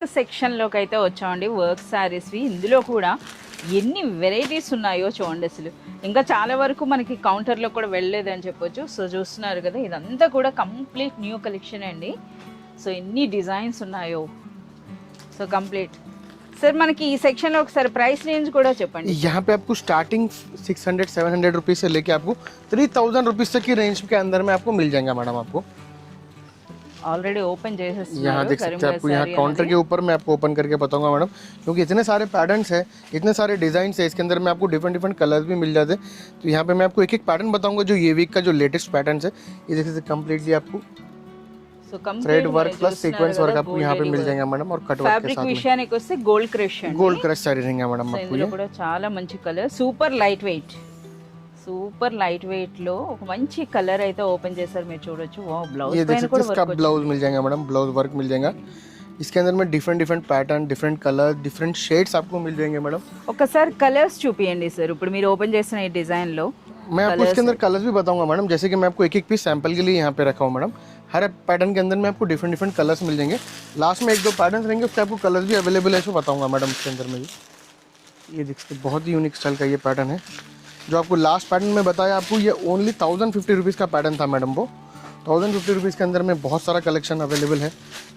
సెక్షన్లోకి అయితే వచ్చామండి వర్క్ శారీస్వి. ఇందులో కూడా ఎన్ని వెరైటీస్ ఉన్నాయో చూడండి. అసలు ఇంకా చాలా వరకు మనకి కౌంటర్లో కూడా వెళ్ళలేదని చెప్పొచ్చు. సో చూస్తున్నారు కదా, ఇదంతా కూడా కంప్లీట్ న్యూ కలెక్షన్ అండి. సో ఎన్ని డిజైన్స్ ఉన్నాయో. సో కంప్లీట్ सर मन की सेक्शन లో ఒకసారి ప్రైస్ రేంజ్ కూడా చెప్పండి. यहाँ पे आपको स्टार्टिंग 600-700 रुपीज से लेके आपको 3000 रुपीज तक की रेंज के अंदर में आपको मिल जाएगा मैडम. आपको ऑलरेडी ओपन जैसे यहाँ देख सकते हैं. आपको यहाँ काउंटर के ऊपर मैं आपको ओपन करके बताऊंगा मैडम, क्योंकि इतने सारे पैटर्न्स है, इतने सारे डिजाइन है, इसके अंदर में आपको डिफरेंट डिफरेंट कलर्स भी मिल जाते हैं. तो यहाँ पे मैं आपको एक एक पैटर्न बताऊंगा जो ये वीक का जो लेटेस्ट पैटर्न है. ये देख सकते कम्प्लीटली आपको thread work plus sequence work आपको यहाँ पे मिल जाएगा मैडम. और कट वर्क के ఫ్యాబ్రిక్ విషయానికి వస్తే గోల్డ్ క్రష్ అండి. గోల్డ్ క్రష్ సారీ रहेंगे मैडम. आपको ఇందులో కూడా చాలా మంచి colour, super light weight, super light weight లో ఒక మంచి కలర్ అయితే ఓపెన్ చేశారు, మీరు చూడొచ్చు. వావ్, బ్లౌజ్ పైన కూడా इसका ब्लाउज मिल जाएगा मैडम. ब्लाउज वर्क मिल जाएगा. इसके अंदर में different different pattern, different colour, different shades आपको मिल जाएंगे मैडम. ఒకసారి కలర్స్ చూపియండి సార్. ఇప్పుడు మీరు ఓపెన్ చేసిన ఈ డిజైన్ లో मैं आपको इसके अंदर कलर्स भी बताऊंगा मैडम. जैसे कि मैं आपको एक एक पीस सैंपल के लिए यहाँ पे रखा हूँ मैडम. हर पैटर्न के अंदर में आपको डिफरेंट डिफरेंट कलर्स मिल जाएंगे. लास्ट में एक दो पैटर्न रहेंगे, उसके आपको कलर्स भी अवेलेबल है, इसको बताऊंगा मैडम. इसके अंदर में ये देखिए बहुत ही यूनिक स्टाइल का ये पैटर्न है. जो आपको लास्ट पैटर्न में बताया आपको, ये ओनली 1050 रुपीज़ का पैटर्न था मैडम. वो 1050 रुपीज़ के अंदर में बहुत सारा कलेक्शन अवेलेबल है.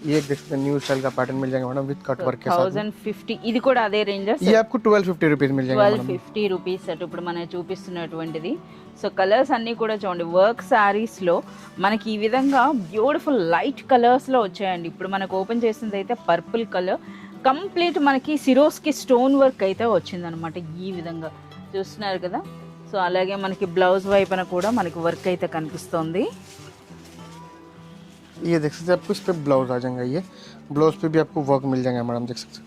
ये एक देखते हैं न्यू स्टाइल का पैटर्न मिल जाएगा मैडम विद कट वर्क के साथ. 1050 ఇది కూడా అదే రేంజ్. ये आपको 1250 रुपीज़ मिल जाएगा मैडम. 1250 రూపీస్ అటు ఇప్పుడు మనం చూపిస్తున్నటువంటిది. సో కలర్స్ అన్నీ కూడా చూడండి, వర్క్ శారీస్లో మనకి ఈ విధంగా బ్యూటిఫుల్ లైట్ కలర్స్లో వచ్చాయండి. ఇప్పుడు మనకు ఓపెన్ చేసింది అయితే పర్పుల్ కలర్, కంప్లీట్ మనకి సిరోస్కి స్టోన్ వర్క్ అయితే వచ్చిందనమాట. ఈ విధంగా చూస్తున్నారు కదా. సో అలాగే మనకి బ్లౌజ్ వైపున కూడా మనకి వర్క్ అయితే కనిపిస్తుంది. ये देख सकते हैं आपको इस पर ब्लाउज आ जाएगा. ये ब्लाउज पे भी आपको वर्क मिल जाएगा मैडम, देख सकते हैं.